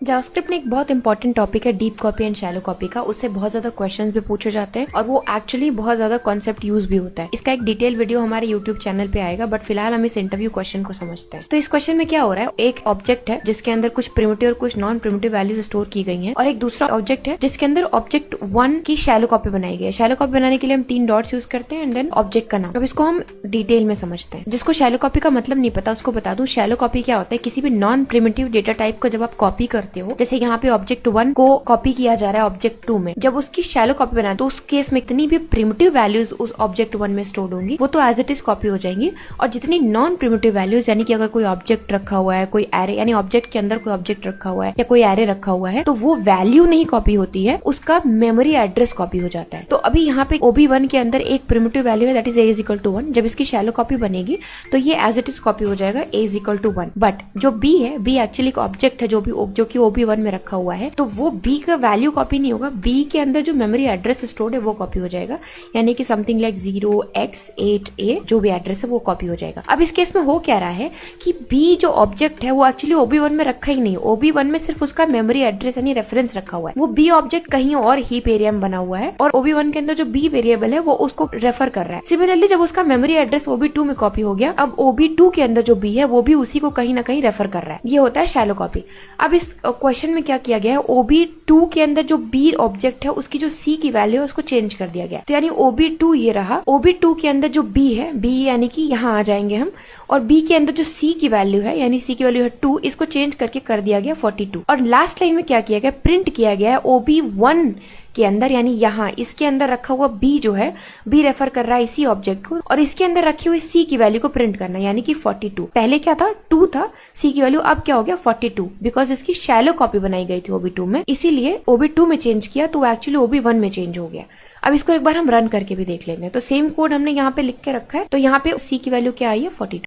JavaScript में एक बहुत इंपॉर्टेंट टॉपिक है deep copy and shallow copy का। उससे बहुत ज्यादा क्वेश्चंस भी पूछे जाते हैं और वो एक्चुअली बहुत ज्यादा कॉन्सेप्ट यूज भी होता है। इसका एक डिटेल वीडियो हमारे यूट्यूब चैनल पे आएगा, बट फिलहाल हम इस इंटरव्यू क्वेश्चन को समझते हैं। तो इस क्वेश्चन में क्या हो रहा है, एक ऑब्जेक्ट है जिसके अंदर कुछ प्रिमिटिव और कुछ नॉन प्रिमिटिव वैल्यूज स्टोर की गई है, और एक दूसरा ऑब्जेक्ट है जिसके अंदर ऑब्जेक्ट 1 की शैलो कॉपी बनाई गई है। शैलो कॉपी बनाने के लिए हम 3 डॉट्स यूज करते हैं एंड देन ऑब्जेक्ट का नाम। अब इसको हम डिटेल में समझते हैं। जिसको शैलो कॉपी का मतलब नहीं पता उसको बता दूं, शैलो कॉपी क्या होता है, किसी भी नॉन प्रिमिटिव डेटा टाइप को जब आप कॉपी करते हो, जैसे यहाँ पे ऑब्जेक्ट 1 को कॉपी किया जा रहा है ऑब्जेक्ट 2 में, जब उसकी शैलो कॉपी बनाए तो उस केस में इतनी भी प्रिमिटिव वैल्यूज उस ऑब्जेक्ट 1 में स्टोर होंगी वो तो एज इट इज कॉपी हो जाएंगी, और जितनी नॉन प्रिमिटिव वैल्यूज यानी कि अगर कोई ऑब्जेक्ट रखा हुआ है, कोई एरे यानी ऑब्जेक्ट के अंदर कोई ऑब्जेक्ट रखा हुआ है या कोई एरे रखा हुआ है, तो वो वैल्यू नहीं कॉपी होती है, उसका मेमोरी एड्रेस कॉपी हो जाता है। तो अभी यहाँ पे OB1 के अंदर एक प्रिमिटिव वैल्यू है दैट इज A=1। जब इसकी शैलो कॉपी बनेगी तो ये एज इट इज कॉपी हो जाएगा A=1। बट जो B है, B एक्चुअली एक ऑब्जेक्ट है जो कि OB1 में रखा हुआ है, तो वो B का वैल्यू कॉपी नहीं होगा, B के अंदर जो मेमोरी एड्रेस स्टोर्ड है वो कॉपी हो जाएगा, यानी कि समथिंग लाइक 0x8A जो भी एड्रेस है वो कॉपी हो जाएगा। अब इस केस में हो क्या रहा है कि B जो ऑब्जेक्ट है वो एक्चुअली OB1 में रखा ही नहीं, OB1 में सिर्फ उसका मेमोरी एड्रेस यानी रेफरेंस रखा हुआ है। वो B ऑब्जेक्ट कहीं और हीप एरिया में बना हुआ है और OB1 के अंदर जो B वेरिएबल है वो उसको रेफर कर रहा है। सिमिलरली जब उसका मेमोरी एड्रेस OB2 में कॉपी हो गया, अब OB2 के अंदर जो B है वो भी उसी को कहीं ना कहीं रेफर कर रहा है। ये होता है शैलो कॉपी। अब इस क्वेश्चन में क्या किया गया है, OB2 के अंदर जो B ऑब्जेक्ट है उसकी जो C की वैल्यू है उसको चेंज कर दिया गया। तो यानी OB2 ये रहा, OB2 के अंदर जो B है, B यानी कि यहाँ आ जाएंगे हम, और B के अंदर जो C की वैल्यू है यानी C की वैल्यू है 2, इसको चेंज करके कर दिया गया 42। और लास्ट लाइन में क्या किया गया, प्रिंट किया गया है OB1 के अंदर, यानी यहाँ इसके अंदर रखा हुआ B जो है, B रेफर कर रहा है इसी ऑब्जेक्ट को, और इसके अंदर रखी हुई C की वैल्यू को प्रिंट करना यानी कि 42। पहले क्या था, 2 था C की वैल्यू, अब क्या हो गया 42, बिकॉज इसकी शैलो कॉपी बनाई गई थी OB2 में, इसीलिए OB2 में चेंज किया तो एक्चुअली OB1 में चेंज हो गया। अब इसको एक बार हम रन करके भी देख लेते हैं। तो सेम कोड हमने यहाँ पे लिख के रखा है, तो यहाँ पे C की वैल्यू क्या आई है 42।